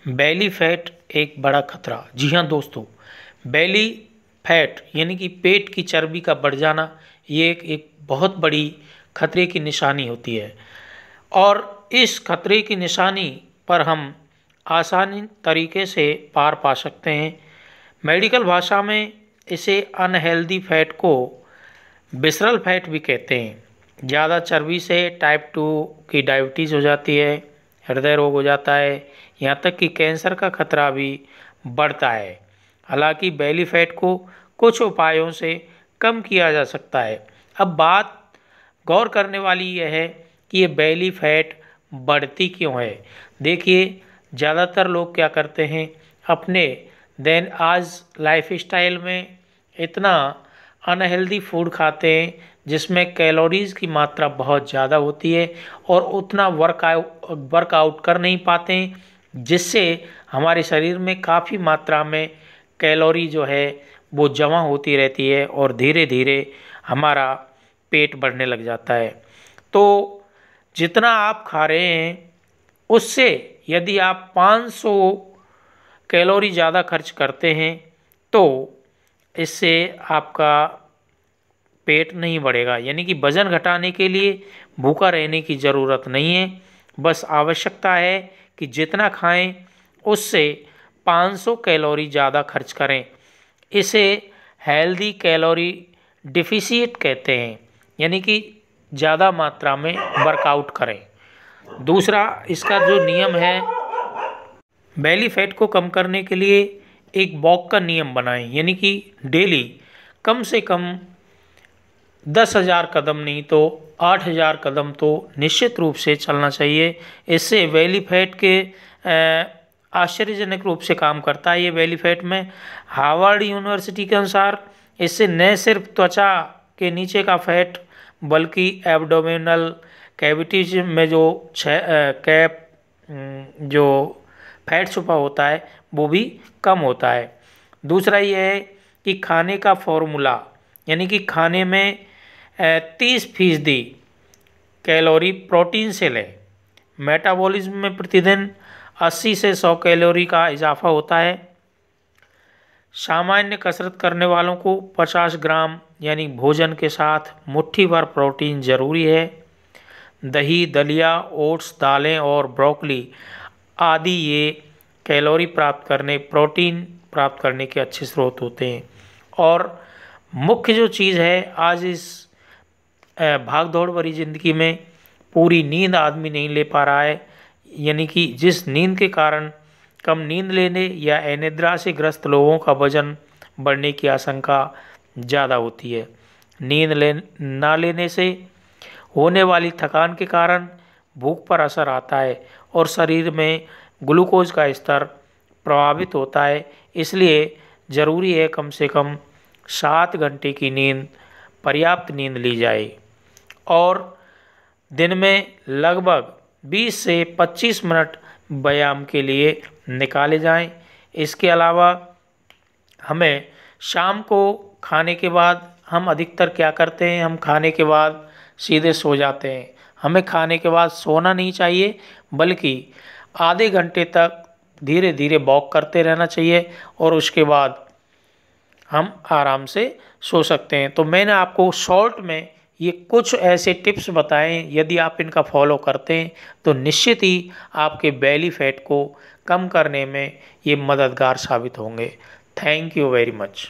Belly fat एक बड़ा खतरा। जी हाँ दोस्तों, बेली फैट यानी कि पेट की चर्बी का बढ़ जाना ये एक बहुत बड़ी खतरे की निशानी होती है और इस खतरे की निशानी पर हम आसानी तरीके से पार पा सकते हैं। मेडिकल भाषा में इसे अनहेल्दी फैट को विसरल फैट भी कहते हैं। ज़्यादा चर्बी से टाइप 2 की डायबिटीज़ हो जाती है, हृदय रोग हो जाता है, यहाँ तक कि कैंसर का खतरा भी बढ़ता है। हालांकि बेली फैट को कुछ उपायों से कम किया जा सकता है। अब बात गौर करने वाली यह है कि ये बेली फैट बढ़ती क्यों है। देखिए, ज़्यादातर लोग क्या करते हैं, अपने दिन आज लाइफस्टाइल में इतना अनहेल्दी फूड खाते हैं जिसमें कैलोरीज़ की मात्रा बहुत ज़्यादा होती है और उतना वर्कआउट कर नहीं पाते हैं, जिससे हमारे शरीर में काफ़ी मात्रा में कैलोरी जो है वो जमा होती रहती है और धीरे धीरे हमारा पेट बढ़ने लग जाता है। तो जितना आप खा रहे हैं उससे यदि आप 500 कैलोरी ज़्यादा खर्च करते हैं तो इससे आपका पेट नहीं बढ़ेगा। यानी कि वज़न घटाने के लिए भूखा रहने की ज़रूरत नहीं है, बस आवश्यकता है कि जितना खाएं उससे 500 कैलोरी ज़्यादा खर्च करें। इसे हेल्दी कैलोरी डिफिशिएट कहते हैं, यानी कि ज़्यादा मात्रा में वर्कआउट करें। दूसरा, इसका जो नियम है, बेली फैट को कम करने के लिए एक वॉक का नियम बनाएं, यानी कि डेली कम से कम 10,000 कदम नहीं तो 8,000 कदम तो निश्चित रूप से चलना चाहिए। इससे बेली फैट के आश्चर्यजनक रूप से काम करता है। ये बेली फैट में हार्वर्ड यूनिवर्सिटी के अनुसार इससे न सिर्फ त्वचा के नीचे का फैट बल्कि एब्डोमिनल कैविटीज में जो जो फैट छुपा होता है वो भी कम होता है। दूसरा ये है कि खाने का फॉर्मूला, यानी कि खाने में 30% कैलोरी प्रोटीन से लें। मेटाबॉलिज्म में प्रतिदिन 80 से 100 कैलोरी का इजाफा होता है। सामान्य कसरत करने वालों को 50 ग्राम यानी भोजन के साथ मुट्ठी भर प्रोटीन ज़रूरी है। दही, दलिया, ओट्स, दालें और ब्रोकली आदि ये कैलोरी प्रोटीन प्राप्त करने के अच्छे स्रोत होते हैं। और मुख्य जो चीज़ है, आज इस भाग दौड़ भरी ज़िंदगी में पूरी नींद आदमी नहीं ले पा रहा है, यानी कि जिस नींद के कारण कम नींद लेने या अनिद्रा से ग्रस्त लोगों का वजन बढ़ने की आशंका ज़्यादा होती है। नींद ना लेने से होने वाली थकान के कारण भूख पर असर आता है और शरीर में ग्लूकोज का स्तर प्रभावित होता है। इसलिए ज़रूरी है कम से कम 7 घंटे की नींद, पर्याप्त नींद ली जाए और दिन में लगभग 20 से 25 मिनट व्यायाम के लिए निकाले जाएं। इसके अलावा हमें शाम को खाने के बाद हम अधिकतर क्या करते हैं, हम खाने के बाद सीधे सो जाते हैं। हमें खाने के बाद सोना नहीं चाहिए, बल्कि आधे घंटे तक धीरे धीरे वॉक करते रहना चाहिए और उसके बाद हम आराम से सो सकते हैं। तो मैंने आपको शॉर्ट में ये कुछ ऐसे टिप्स बताएं, यदि आप इनका फॉलो करते हैं तो निश्चित ही आपके बेली फैट को कम करने में ये मददगार साबित होंगे। Thank you very much.